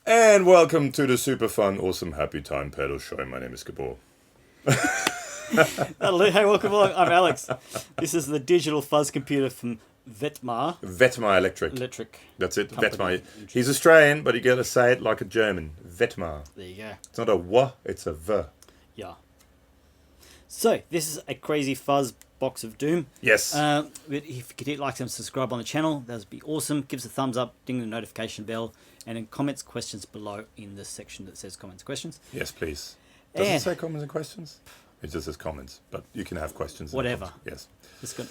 And welcome to the super fun, awesome, happy time pedal show. My name is Gabor. Hey, welcome along. I'm Alex. This is the digital fuzz computer from Wettmar Electric. That's it, Company. Wettmar. He's Australian, but you got to say it like a German. Wettmar. There you go. It's not a W, it's a V. Yeah. So, this is a crazy fuzz box of doom. Yes. If you could hit like and subscribe on the channel, that would be awesome. Give us a thumbs up, ding the notification bell, and then comments, questions below in the section that says comments, questions. Yes, please. Does it say comments and questions? It just says comments, but you can have questions. Whatever. Yes. Just got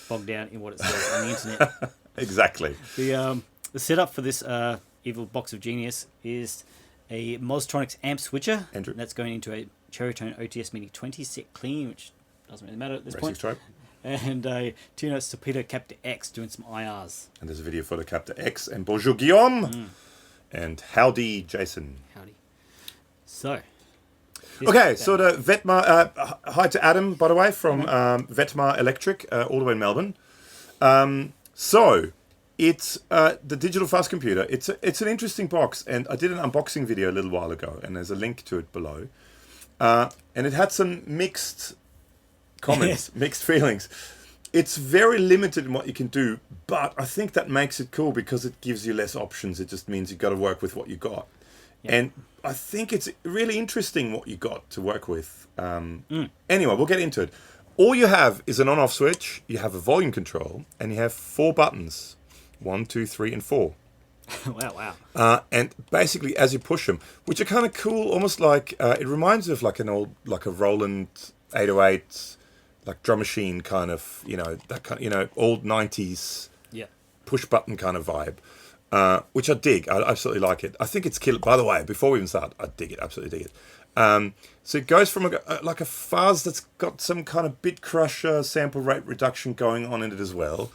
bogged down in what it says on the internet. Exactly. The setup for this evil box of genius is a Mozztronics Amp Switcher. Andrew. That's going into a Cherrytone OTS Mini 20 set clean, which doesn't really matter at this point. Stripe. And a 2-note Torpedo Captor X doing some IRs. And there's a video for the Captor X. And bonjour Guillaume. And howdy Jason. Howdy. So. Okay, so the Wettmar, hi to Adam, by the way, from Wettmar Electric, all the way in Melbourne. So, it's the digital fuzz computer. It's an interesting box, and I did an unboxing video a little while ago, and there's a link to it below. And it had some mixed comments, mixed feelings. It's very limited in what you can do, but I think that makes it cool because it gives you less options. It just means you've got to work with what you got. Yeah. And I think it's really interesting what you got to work with. Anyway, we'll get into it. All you have is an on-off switch, you have a volume control, and you have 4 buttons. 1, 2, 3, and 4. Wow. And basically, as you push them, which are kind of cool, almost like, it reminds me of like a Roland 808, like drum machine kind of, that kind of, old 90s push button kind of vibe. Which I dig. I absolutely like it. I think it's killer. By the way, before we even start, I dig it. Absolutely dig it. So it goes from like a fuzz that's got some kind of bit crusher sample rate reduction going on in it as well,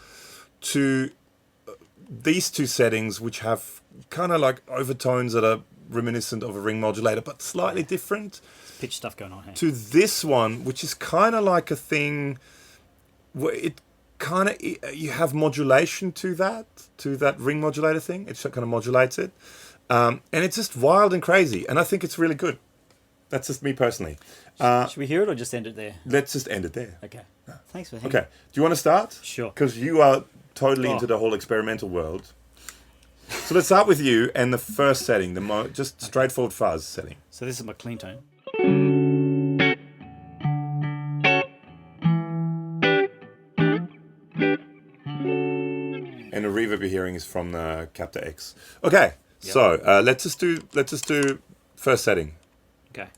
to these two settings, which have kind of like overtones that are reminiscent of a ring modulator, but slightly different. There's pitch stuff going on here. To this one, which is kind of like a thing where it kind of, you have modulation to that ring modulator thing. It kind of modulates it, and it's just wild and crazy, and I think it's really good. That's just me personally. Should we hear it or just end it there? Let's just end it there. Okay. Thanks for hanging. Okay. Do you want to start? Sure. Because you are totally into the whole experimental world. So let's start with you and the first setting, the just straightforward fuzz setting. So this is my clean tone. And the reverb you're hearing is from the Captor X. Okay, so let's just do first setting. Okay.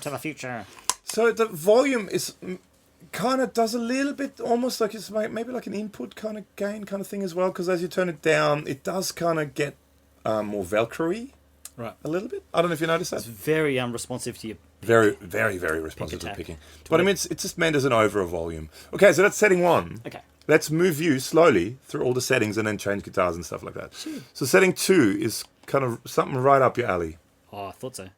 To the future. So the volume is kind of does a little bit almost like it's maybe like an input kind of gain kind of thing as well, because as you turn it down, it does kind of get more Velcro-y, right? A little bit. I don't know if you noticed that. It's very responsive to your very responsive to picking. But I mean, it's just meant as an overall volume. Okay, so that's setting 1. Okay. Let's move you slowly through all the settings and then change guitars and stuff like that. Sure. So setting 2 is kind of something right up your alley. Oh, I thought so.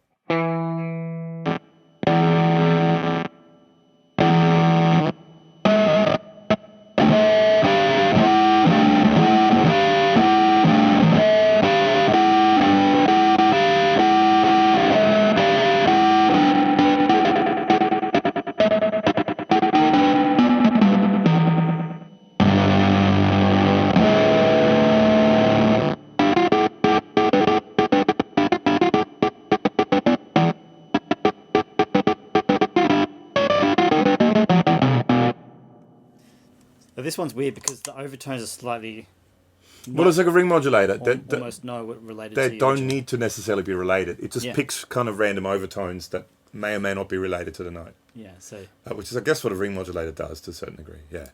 This one's weird because the overtones are slightly Well, it's like a ring modulator. Almost no related. They to the don't original. need to necessarily be related. It just picks kind of random overtones that may or may not be related to the note. Yeah, so Which is, I guess, what a ring modulator does to a certain degree. Yeah.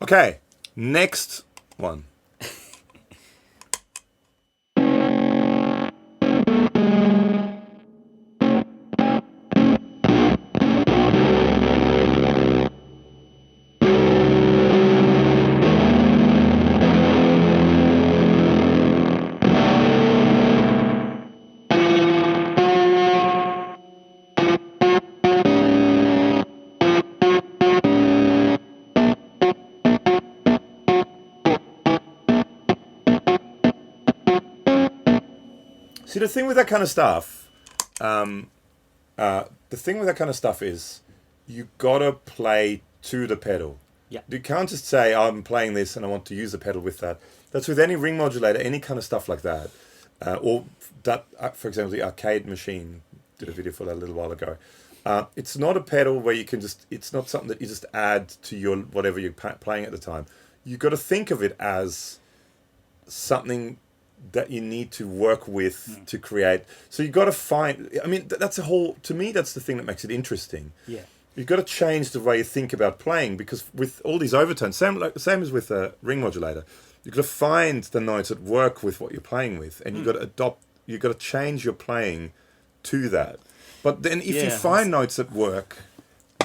Okay, next one. See, the thing with that kind of stuff, is you gotta play to the pedal. Yeah. You can't just say, I'm playing this and I want to use the pedal with that. That's with any ring modulator, any kind of stuff like that. Or that, for example, the arcade machine, did a video for that a little while ago. It's not a pedal where you can just, it's not something that you just add to your whatever you're playing at the time. You've got to think of it as something that you need to work with to create. So you've got to find, I mean, that's a whole, to me, that's the thing that makes it interesting. yeah, You've got to change the way you think about playing, because with all these overtones, same as with a ring modulator, you've got to find the notes that work with what you're playing with, and you've got to you've got to change your playing to that. But then if you find notes that work,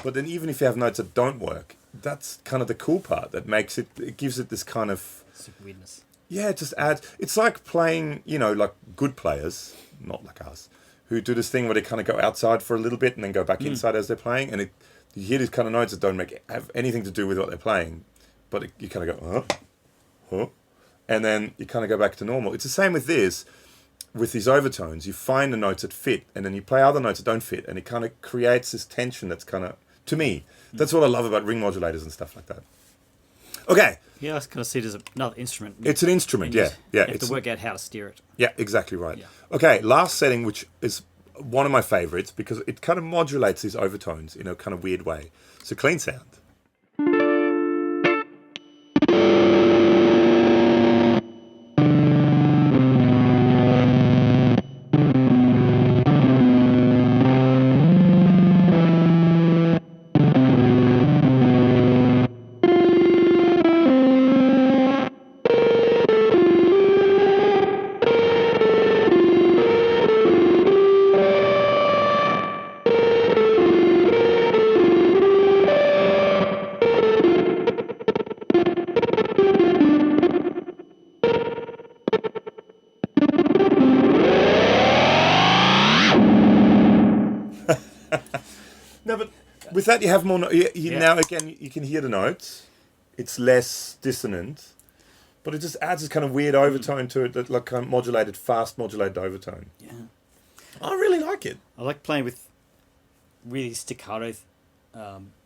but then even if you have notes that don't work, that's kind of the cool part that makes it gives it this kind of super weirdness. Yeah, it just adds. It's like playing, like good players, not like us, who do this thing where they kind of go outside for a little bit and then go back inside as they're playing, and you hear these kind of notes that don't have anything to do with what they're playing, but you kind of go, huh, and then you kind of go back to normal. It's the same with this, with these overtones. You find the notes that fit, and then you play other notes that don't fit, and it kind of creates this tension that's kind of, to me, that's what I love about ring modulators and stuff like that. Okay. Yeah, I kind of see it as another instrument. It's an instrument, You yeah. have to work out how to steer it. Yeah, exactly right. Yeah. Okay, last setting, which is one of my favorites because it kind of modulates these overtones in a kind of weird way. So clean sound. No, but with that you have more. Now again you can hear the notes. It's less dissonant, but it just adds this kind of weird overtone to it, that like kind of fast modulated overtone. Yeah, I really like it. I like playing with really staccato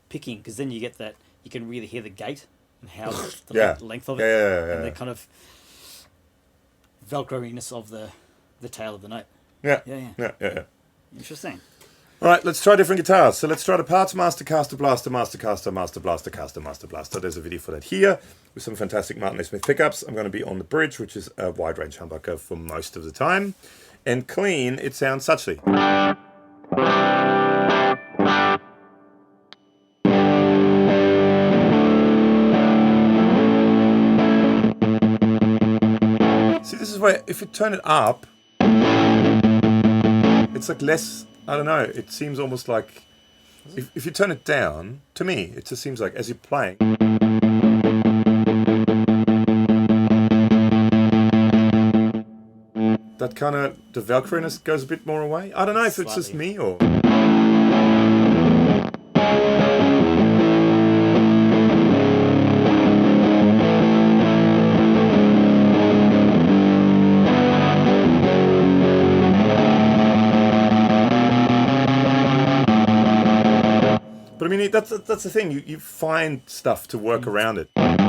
picking, because then you get that, you can really hear the gate and how the length of it, and the kind of velcroiness of the tail of the note. Yeah. Interesting. All right, let's try different guitars. So let's try the PartsMaster, Caster Blaster, Master Caster, Master Blaster, Caster, Master Blaster. There's a video for that here with some fantastic Martin A. Smith pickups. I'm going to be on the bridge, which is a wide range humbucker for most of the time. And clean, it sounds suchly. See, this is where if you turn it up, it's like less. I don't know, it seems almost like, if you turn it down, to me, it just seems like, as you're playing, that kind of, the velcroiness goes a bit more away. I don't know if it's just me or... But I mean, that's the thing. You find stuff to work around it. And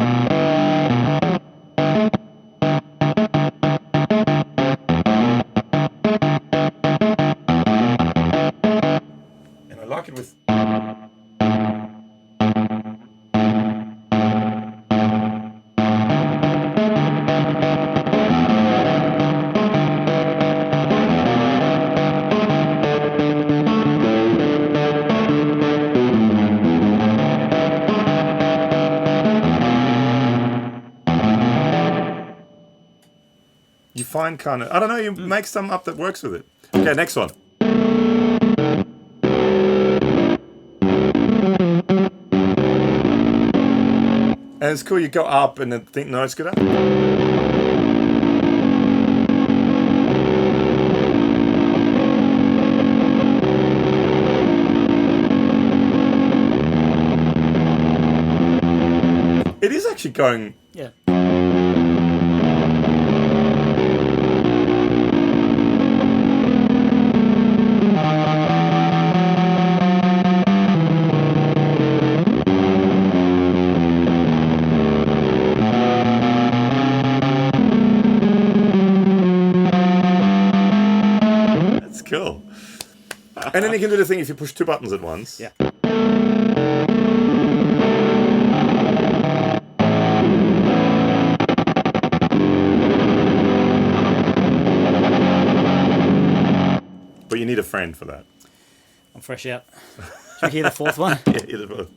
I like it with. you find kind of, I don't know, you make something up that works with it. Okay, next one. And it's cool, you go up and then think notes get up. It is actually going... Yeah. That's cool. And then you can do the thing if you push 2 buttons at once. Yeah. But you need a friend for that. I'm fresh out. Should we hear the fourth one? Yeah, hear the fourth.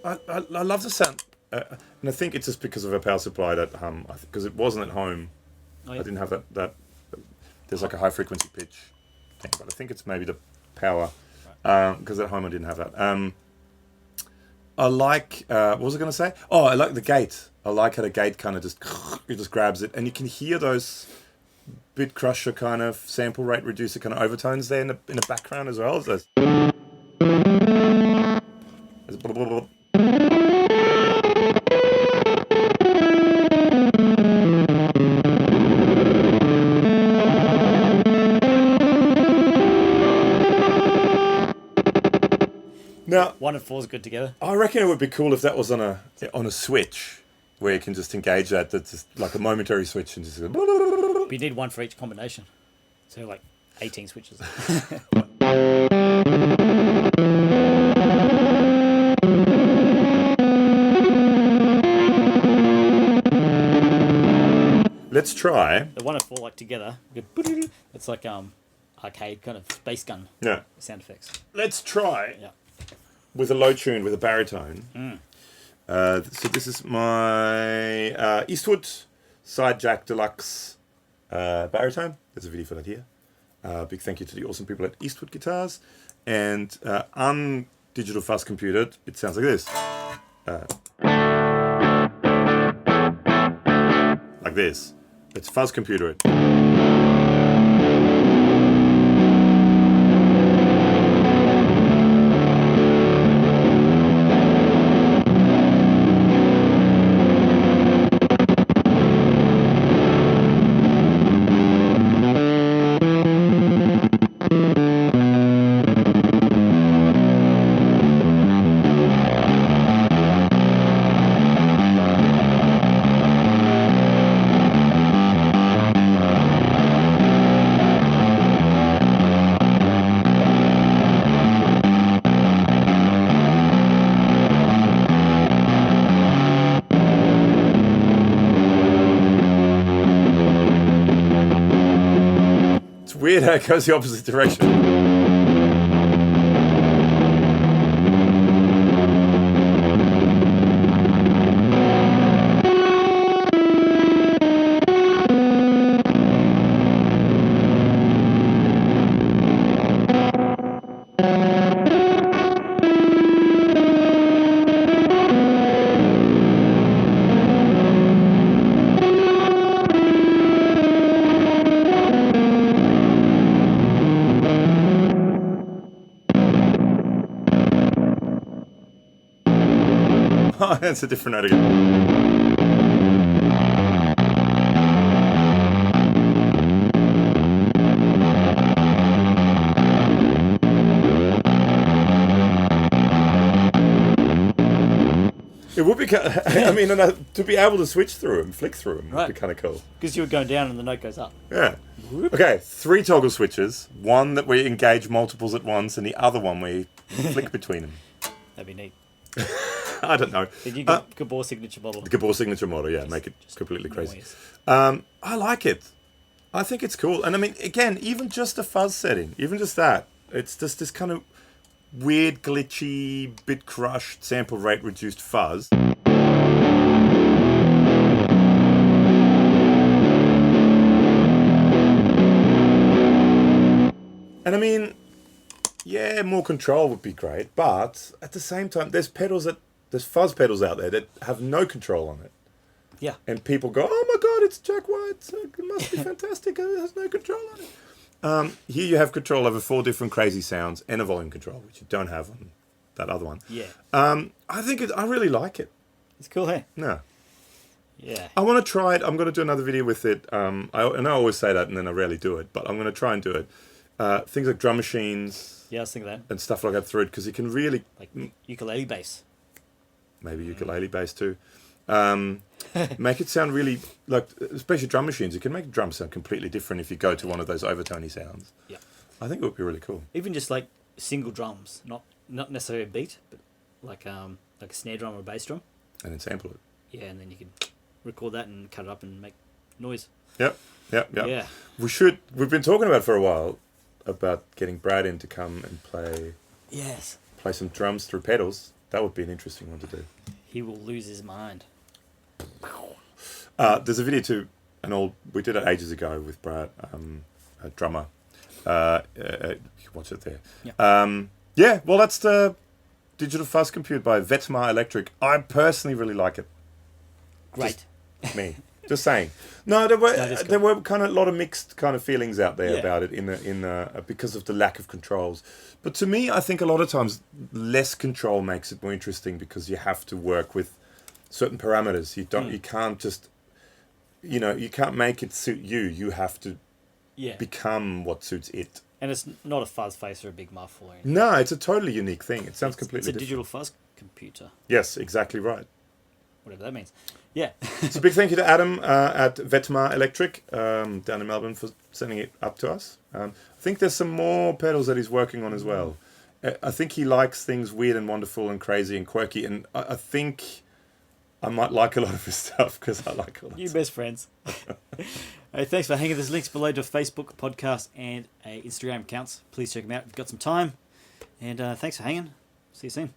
I love the sound. And I think it's just because of a power supply that hum. Because it wasn't at home. Oh, yeah. I didn't have that. There's like a high frequency pitch thing. But I think it's maybe the power. Because at home I didn't have that. I like, what was I going to say? Oh, I like the gate. I like how the gate kind of just, it just grabs it. And you can hear those bit crusher kind of sample rate reducer kind of overtones there in the background as well. There's blah, blah, blah. Now, 1 and 4 is good together. I reckon it would be cool if that was on a switch where you can just engage that. That's just like a momentary switch and just go. But you need 1 for each combination. So like 18 switches. Let's try. The 1 and 4 like together. It's like arcade kind of space gun. Yeah. Sound effects. Let's try. Yeah. With a low tune, with a baritone. So this is my Eastwood Sidejack Deluxe baritone. There's a video for that here. Big thank you to the awesome people at Eastwood Guitars. And undigital fuzz computed, it sounds like this. Like this. It's fuzz computed. Weird how it goes the opposite direction. Oh, that's a different note again. It would be, I mean, to be able to switch through them, flick through them, would be kind of cool. Because you were going down and the note goes up. Yeah. Okay, 3 toggle switches. One that we engage multiples at once, and the other one we flick between them. That'd be neat. I don't know. Did you get Gabor signature model? The Gabor signature model, yeah, make it completely crazy. I like it. I think it's cool. And I mean, again, even just a fuzz setting, even just that, it's just this kind of weird, glitchy, bit crushed, sample rate reduced fuzz. And I mean, yeah, more control would be great, but at the same time, there's fuzz pedals out there that have no control on it. Yeah. And people go, oh my God, it's Jack White. It must be fantastic. It has no control on it. Here you have control over 4 different crazy sounds and a volume control, which you don't have on that other one. Yeah. I really like it. It's cool, hey? No. Yeah. I want to try it. I'm going to do another video with it. I always say that and then I rarely do it, but I'm going to try and do it. Things like drum machines. Yeah, I was thinking that. And stuff like that through it, because you can really... Like ukulele bass. Maybe ukulele bass too. Make it sound really, like, especially drum machines, you can make drums sound completely different if you go to one of those overtony sounds. Yeah. I think it would be really cool. Even just like single drums, not necessarily a beat, but like a snare drum or a bass drum. And then sample it. Yeah, and then you can record that and cut it up and make noise. Yep. Yeah. We've been talking about it for a while, about getting Brad in to come and play some drums through pedals. That would be an interesting one to do. He will lose his mind. There's a video too, we did it ages ago with Brad, a drummer. Watch it there. Yeah. Well, that's the Digital Fuzz Compute by Wettmar Electric. I personally really like it. Great. Just me. Just saying. No, there were kind of a lot of mixed kind of feelings out there about it because of the lack of controls. But to me, I think a lot of times less control makes it more interesting, because you have to work with certain parameters. You can't just, you can't make it suit you. You have to become what suits it. And it's not a fuzz face or a big muffle or anything. No, it's a totally unique thing. It sounds completely different. It's a digital fuzz computer. Yes, exactly right. Whatever that means. Yeah. So a big thank you to Adam at Wettmar Electric down in Melbourne for sending it up to us. I think there's some more pedals that he's working on as well. I think he likes things weird and wonderful and crazy and quirky, and I think I might like a lot of his stuff, because I like a lot. You best friends. Hey, thanks for hanging. There's links below to Facebook, podcast, and Instagram accounts. Please check them out if you've got some time. And thanks for hanging. See you soon.